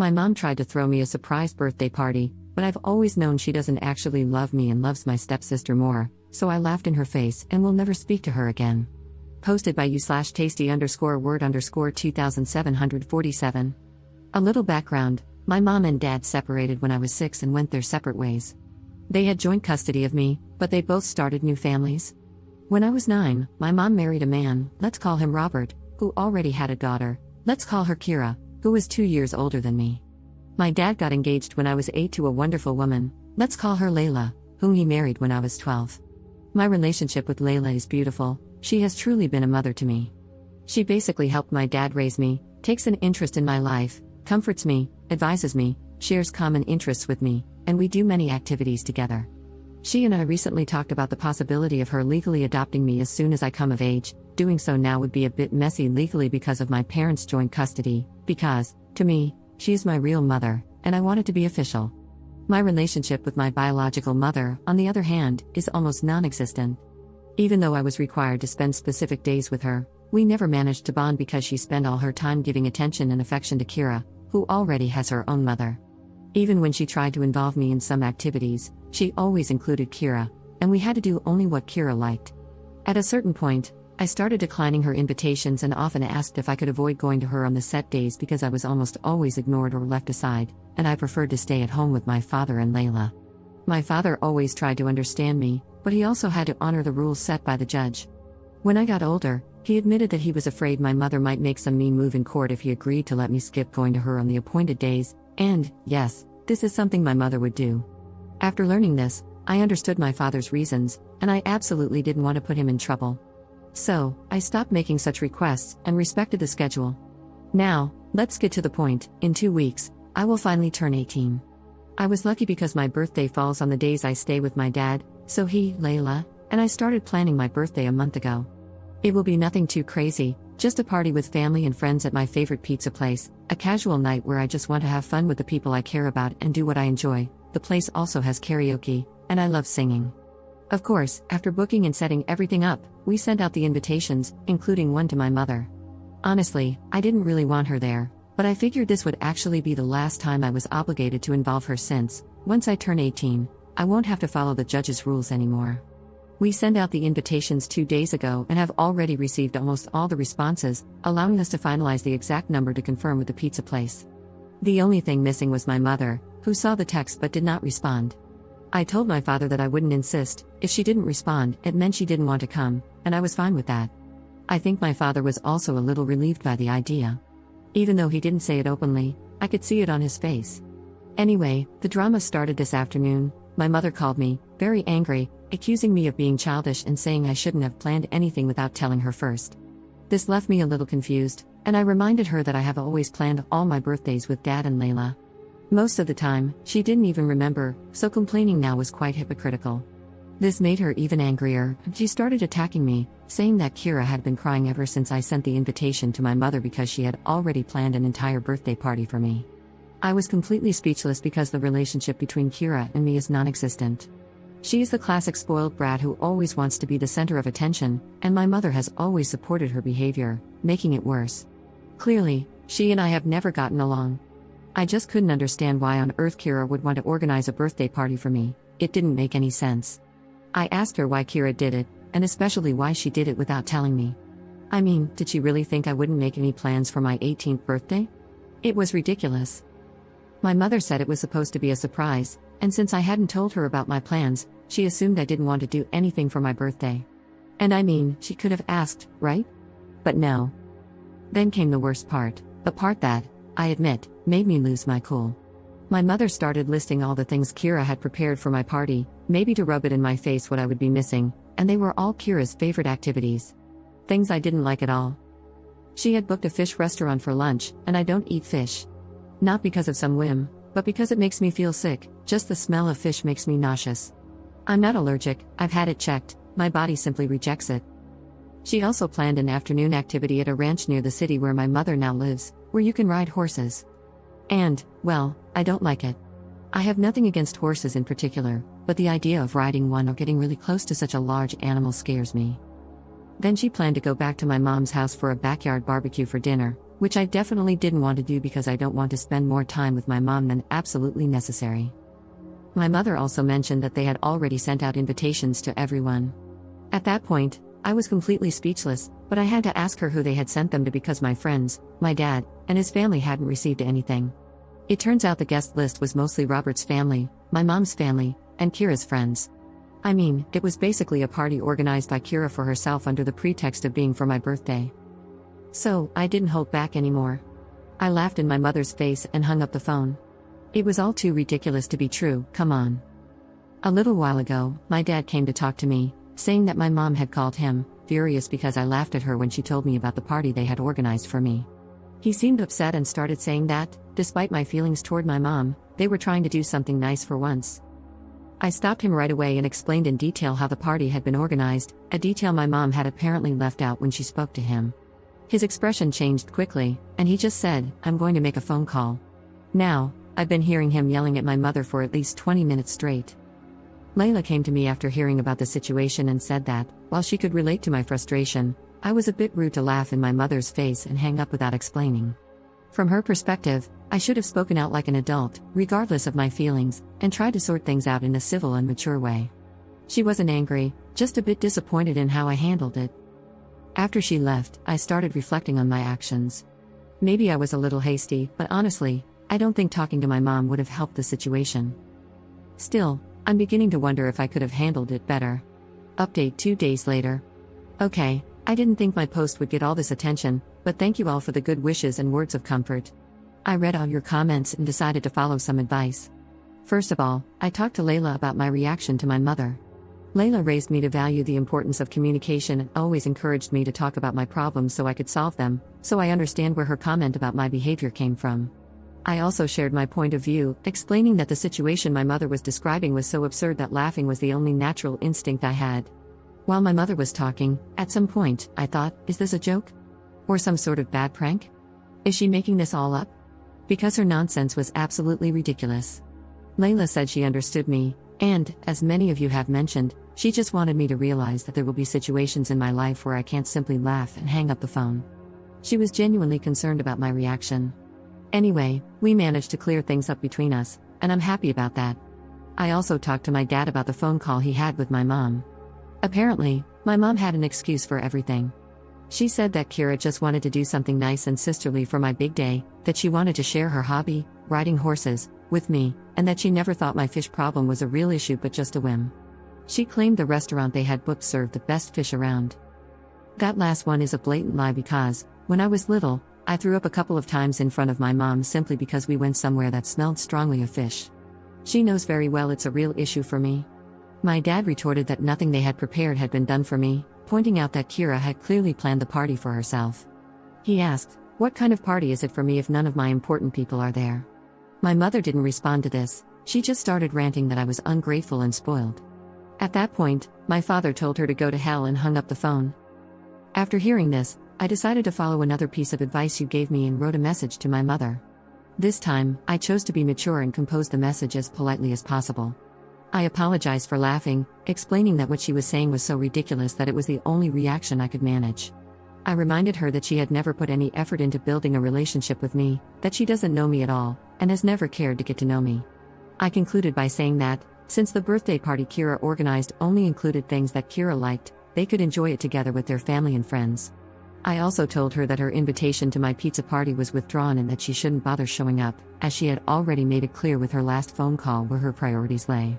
My mom tried to throw me a surprise birthday party, but I've always known she doesn't actually love me and loves my stepsister more, so I laughed in her face and will never speak to her again. Posted by you/tasty_word_2747. A little background: my mom and dad separated when I was 6 and went their separate ways. They had joint custody of me, but they both started new families. When I was 9, my mom married a man, let's call him Robert, who already had a daughter, let's call her Kira, who was 2 years older than me. My dad got engaged when I was 8 to a wonderful woman, let's call her Layla, whom he married when I was 12. My relationship with Layla is beautiful. She has truly been a mother to me. She basically helped my dad raise me, takes an interest in my life, comforts me, advises me, shares common interests with me, and we do many activities together. She and I recently talked about the possibility of her legally adopting me as soon as I come of age. Doing so now would be a bit messy legally because of my parents' joint custody, because, to me, she is my real mother, and I want it to be official. My relationship with my biological mother, on the other hand, is almost non-existent. Even though I was required to spend specific days with her, we never managed to bond because she spent all her time giving attention and affection to Kira, who already has her own mother. Even when she tried to involve me in some activities, she always included Kira, and we had to do only what Kira liked. At a certain point, I started declining her invitations and often asked if I could avoid going to her on the set days because I was almost always ignored or left aside, and I preferred to stay at home with my father and Layla. My father always tried to understand me, but he also had to honor the rules set by the judge. When I got older, he admitted that he was afraid my mother might make some mean move in court if he agreed to let me skip going to her on the appointed days, and, yes, this is something my mother would do. After learning this, I understood my father's reasons, and I absolutely didn't want to put him in trouble. So, I stopped making such requests and respected the schedule. Now, let's get to the point. In 2 weeks, I will finally turn 18. I was lucky because my birthday falls on the days I stay with my dad, so he, Layla, and I started planning my birthday a month ago. It will be nothing too crazy, just a party with family and friends at my favorite pizza place, a casual night where I just want to have fun with the people I care about and do what I enjoy. The place also has karaoke, and I love singing. Of course, after booking and setting everything up, we sent out the invitations, including one to my mother. Honestly, I didn't really want her there, but I figured this would actually be the last time I was obligated to involve her since, once I turn 18, I won't have to follow the judge's rules anymore. We sent out the invitations 2 days ago and have already received almost all the responses, allowing us to finalize the exact number to confirm with the pizza place. The only thing missing was my mother, who saw the text but did not respond. I told my father that I wouldn't insist. If she didn't respond, it meant she didn't want to come, and I was fine with that. I think my father was also a little relieved by the idea. Even though he didn't say it openly, I could see it on his face. Anyway, the drama started this afternoon. My mother called me, very angry, accusing me of being childish and saying I shouldn't have planned anything without telling her first. This left me a little confused, and I reminded her that I have always planned all my birthdays with Dad and Layla. Most of the time, she didn't even remember, so complaining now was quite hypocritical. This made her even angrier, and she started attacking me, saying that Kira had been crying ever since I sent the invitation to my mother because she had already planned an entire birthday party for me. I was completely speechless because the relationship between Kira and me is non-existent. She is the classic spoiled brat who always wants to be the center of attention, and my mother has always supported her behavior, making it worse. Clearly, she and I have never gotten along. I just couldn't understand why on earth Kira would want to organize a birthday party for me. It didn't make any sense. I asked her why Kira did it, and especially why she did it without telling me. I mean, did she really think I wouldn't make any plans for my 18th birthday? It was ridiculous. My mother said it was supposed to be a surprise, and since I hadn't told her about my plans, she assumed I didn't want to do anything for my birthday. And I mean, she could have asked, right? But no. Then came the worst part, the part that, I admit, made me lose my cool. My mother started listing all the things Kira had prepared for my party, maybe to rub it in my face what I would be missing, and they were all Kira's favorite activities. Things I didn't like at all. She had booked a fish restaurant for lunch, and I don't eat fish. Not because of some whim, but because it makes me feel sick. Just the smell of fish makes me nauseous. I'm not allergic, I've had it checked, my body simply rejects it. She also planned an afternoon activity at a ranch near the city where my mother now lives, where you can ride horses. And, well, I don't like it. I have nothing against horses in particular, but the idea of riding one or getting really close to such a large animal scares me. Then she planned to go back to my mom's house for a backyard barbecue for dinner, which I definitely didn't want to do because I don't want to spend more time with my mom than absolutely necessary. My mother also mentioned that they had already sent out invitations to everyone. At that point, I was completely speechless, but I had to ask her who they had sent them to because my friends, my dad, and his family hadn't received anything. It turns out the guest list was mostly Robert's family, my mom's family, and Kira's friends. I mean, it was basically a party organized by Kira for herself under the pretext of being for my birthday. So, I didn't hold back anymore. I laughed in my mother's face and hung up the phone. It was all too ridiculous to be true, come on. A little while ago, my dad came to talk to me, saying that my mom had called him, furious because I laughed at her when she told me about the party they had organized for me. He seemed upset and started saying that, despite my feelings toward my mom, they were trying to do something nice for once. I stopped him right away and explained in detail how the party had been organized, a detail my mom had apparently left out when she spoke to him. His expression changed quickly, and he just said, "I'm going to make a phone call." Now, I've been hearing him yelling at my mother for at least 20 minutes straight. Layla came to me after hearing about the situation and said that, while she could relate to my frustration, I was a bit rude to laugh in my mother's face and hang up without explaining. From her perspective, I should have spoken out like an adult, regardless of my feelings, and tried to sort things out in a civil and mature way. She wasn't angry, just a bit disappointed in how I handled it. After she left, I started reflecting on my actions. Maybe I was a little hasty, but honestly, I don't think talking to my mom would have helped the situation. Still, I'm beginning to wonder if I could have handled it better. Update 2 days later. Okay, I didn't think my post would get all this attention, but thank you all for the good wishes and words of comfort. I read all your comments and decided to follow some advice. First of all, I talked to Layla about my reaction to my mother. Layla raised me to value the importance of communication and always encouraged me to talk about my problems so I could solve them, so I understand where her comment about my behavior came from. I also shared my point of view, explaining that the situation my mother was describing was so absurd that laughing was the only natural instinct I had. While my mother was talking, at some point, I thought, is this a joke? Or some sort of bad prank? Is she making this all up? Because her nonsense was absolutely ridiculous. Layla said she understood me, and, as many of you have mentioned, she just wanted me to realize that there will be situations in my life where I can't simply laugh and hang up the phone. She was genuinely concerned about my reaction. Anyway, we managed to clear things up between us, and I'm happy about that. I also talked to my dad about the phone call he had with my mom. Apparently, my mom had an excuse for everything. She said that Kira just wanted to do something nice and sisterly for my big day, that she wanted to share her hobby, riding horses, with me, and that she never thought my fish problem was a real issue but just a whim. She claimed the restaurant they had booked served the best fish around. That last one is a blatant lie because, when I was little, I threw up a couple of times in front of my mom simply because we went somewhere that smelled strongly of fish. She knows very well it's a real issue for me. My dad retorted that nothing they had prepared had been done for me, pointing out that Kira had clearly planned the party for herself. He asked, "What kind of party is it for me if none of my important people are there?" My mother didn't respond to this, she just started ranting that I was ungrateful and spoiled. At that point, my father told her to go to hell and hung up the phone. After hearing this, I decided to follow another piece of advice you gave me and wrote a message to my mother. This time, I chose to be mature and compose the message as politely as possible. I apologized for laughing, explaining that what she was saying was so ridiculous that it was the only reaction I could manage. I reminded her that she had never put any effort into building a relationship with me, that she doesn't know me at all, and has never cared to get to know me. I concluded by saying that, since the birthday party Kira organized only included things that Kira liked, they could enjoy it together with their family and friends. I also told her that her invitation to my pizza party was withdrawn and that she shouldn't bother showing up, as she had already made it clear with her last phone call where her priorities lay.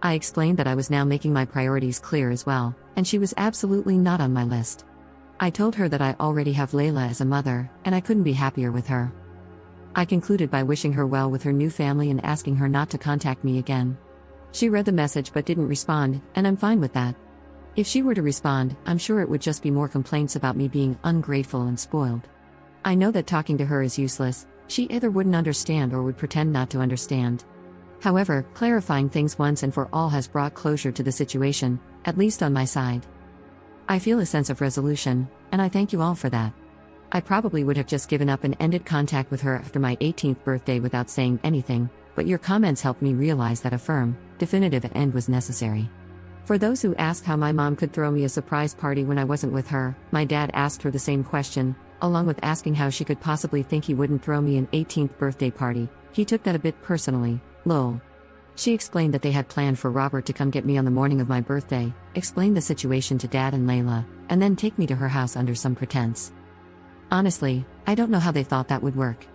I explained that I was now making my priorities clear as well, and she was absolutely not on my list. I told her that I already have Layla as a mother, and I couldn't be happier with her. I concluded by wishing her well with her new family and asking her not to contact me again. She read the message but didn't respond, and I'm fine with that. If she were to respond, I'm sure it would just be more complaints about me being ungrateful and spoiled. I know that talking to her is useless, she either wouldn't understand or would pretend not to understand. However, clarifying things once and for all has brought closure to the situation, at least on my side. I feel a sense of resolution, and I thank you all for that. I probably would have just given up and ended contact with her after my 18th birthday without saying anything, but your comments helped me realize that a firm, definitive end was necessary. For those who ask how my mom could throw me a surprise party when I wasn't with her, my dad asked her the same question, along with asking how she could possibly think he wouldn't throw me an 18th birthday party. He took that a bit personally, lol. She explained that they had planned for Robert to come get me on the morning of my birthday, explain the situation to Dad and Layla, and then take me to her house under some pretense. Honestly, I don't know how they thought that would work.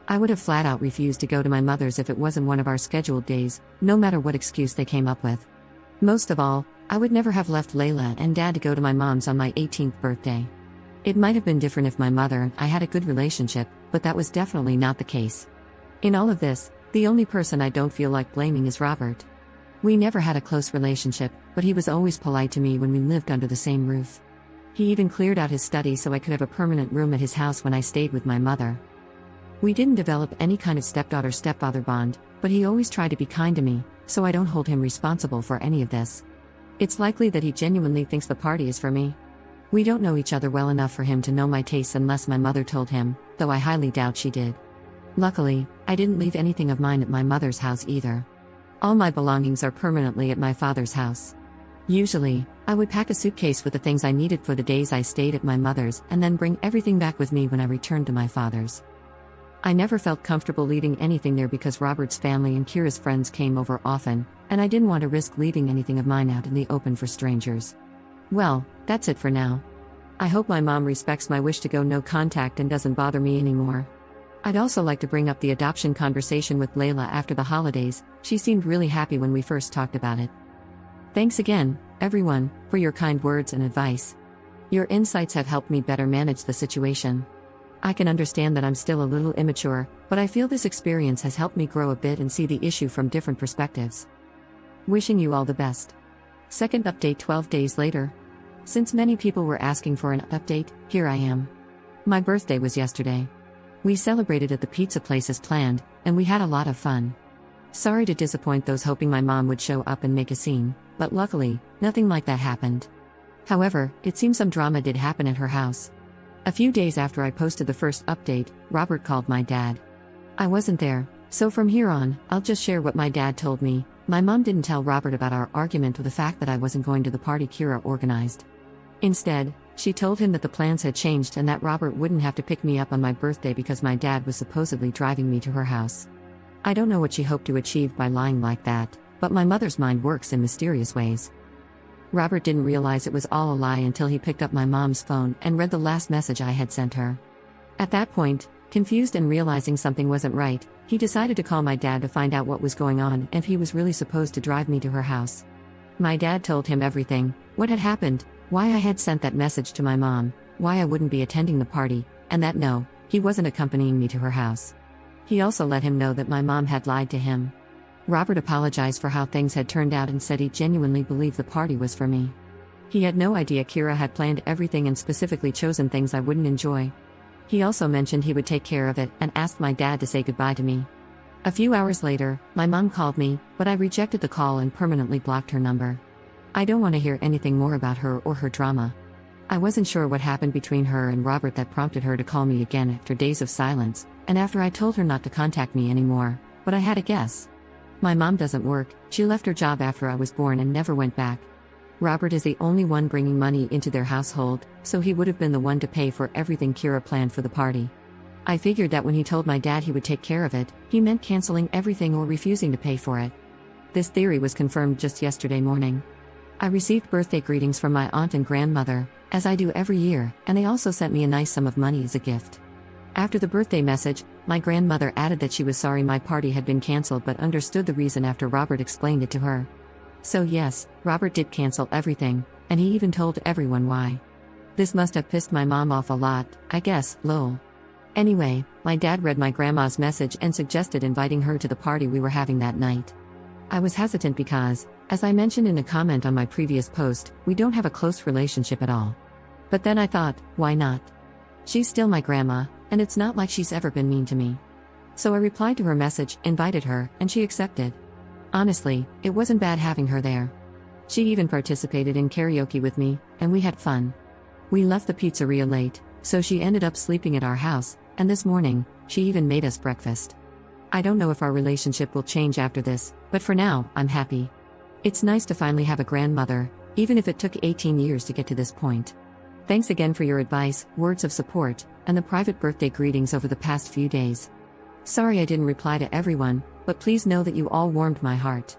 I would have flat out refused to go to my mother's if it wasn't one of our scheduled days, no matter what excuse they came up with. Most of all, I would never have left Layla and Dad to go to my mom's on my 18th birthday. It might have been different if my mother and I had a good relationship, but that was definitely not the case. In all of this, the only person I don't feel like blaming is Robert. We never had a close relationship, but he was always polite to me when we lived under the same roof. He even cleared out his study so I could have a permanent room at his house when I stayed with my mother. We didn't develop any kind of stepdaughter-stepfather bond, but he always tried to be kind to me, so I don't hold him responsible for any of this. It's likely that he genuinely thinks the party is for me. We don't know each other well enough for him to know my tastes unless my mother told him, though I highly doubt she did. Luckily, I didn't leave anything of mine at my mother's house either. All my belongings are permanently at my father's house. Usually, I would pack a suitcase with the things I needed for the days I stayed at my mother's and then bring everything back with me when I returned to my father's. I never felt comfortable leaving anything there because Robert's family and Kira's friends came over often, and I didn't want to risk leaving anything of mine out in the open for strangers. Well, that's it for now. I hope my mom respects my wish to go no contact and doesn't bother me anymore. I'd also like to bring up the adoption conversation with Layla after the holidays. She seemed really happy when we first talked about it. Thanks again, everyone, for your kind words and advice. Your insights have helped me better manage the situation. I can understand that I'm still a little immature, but I feel this experience has helped me grow a bit and see the issue from different perspectives. Wishing you all the best. Second update 12 days later. Since many people were asking for an update, here I am. My birthday was yesterday. We celebrated at the pizza place as planned, and we had a lot of fun. Sorry to disappoint those hoping my mom would show up and make a scene, but luckily, nothing like that happened. However, it seems some drama did happen at her house. A few days after I posted the first update, Robert called my dad. I wasn't there, so from here on, I'll just share what my dad told me. My mom didn't tell Robert about our argument or the fact that I wasn't going to the party Kira organized. Instead, she told him that the plans had changed and that Robert wouldn't have to pick me up on my birthday because my dad was supposedly driving me to her house. I don't know what she hoped to achieve by lying like that, but my mother's mind works in mysterious ways. Robert didn't realize it was all a lie until he picked up my mom's phone and read the last message I had sent her. At that point, confused and realizing something wasn't right, he decided to call my dad to find out what was going on and if he was really supposed to drive me to her house. My dad told him everything, what had happened, why I had sent that message to my mom, why I wouldn't be attending the party, and that no, he wasn't accompanying me to her house. He also let him know that my mom had lied to him. Robert apologized for how things had turned out and said he genuinely believed the party was for me. He had no idea Kira had planned everything and specifically chosen things I wouldn't enjoy. He also mentioned he would take care of it and asked my dad to say goodbye to me. A few hours later, my mom called me, but I rejected the call and permanently blocked her number. I don't want to hear anything more about her or her drama. I wasn't sure what happened between her and Robert that prompted her to call me again after days of silence, and after I told her not to contact me anymore, but I had a guess. My mom doesn't work, she left her job after I was born and never went back. Robert is the only one bringing money into their household, so he would have been the one to pay for everything Kira planned for the party. I figured that when he told my dad he would take care of it, he meant canceling everything or refusing to pay for it. This theory was confirmed just yesterday morning. I received birthday greetings from my aunt and grandmother, as I do every year, and they also sent me a nice sum of money as a gift. After the birthday message, my grandmother added that she was sorry my party had been cancelled but understood the reason after Robert explained it to her. So yes, Robert did cancel everything, and he even told everyone why. This must have pissed my mom off a lot, I guess, lol. Anyway, my dad read my grandma's message and suggested inviting her to the party we were having that night. I was hesitant because, as I mentioned in a comment on my previous post, we don't have a close relationship at all. But then I thought, why not? She's still my grandma, and it's not like she's ever been mean to me. So I replied to her message, invited her, and she accepted. Honestly, it wasn't bad having her there. She even participated in karaoke with me, and we had fun. We left the pizzeria late, so she ended up sleeping at our house, and this morning, she even made us breakfast. I don't know if our relationship will change after this, but for now, I'm happy. It's nice to finally have a grandmother, even if it took 18 years to get to this point. Thanks again for your advice, words of support, and the private birthday greetings over the past few days. Sorry I didn't reply to everyone, but please know that you all warmed my heart.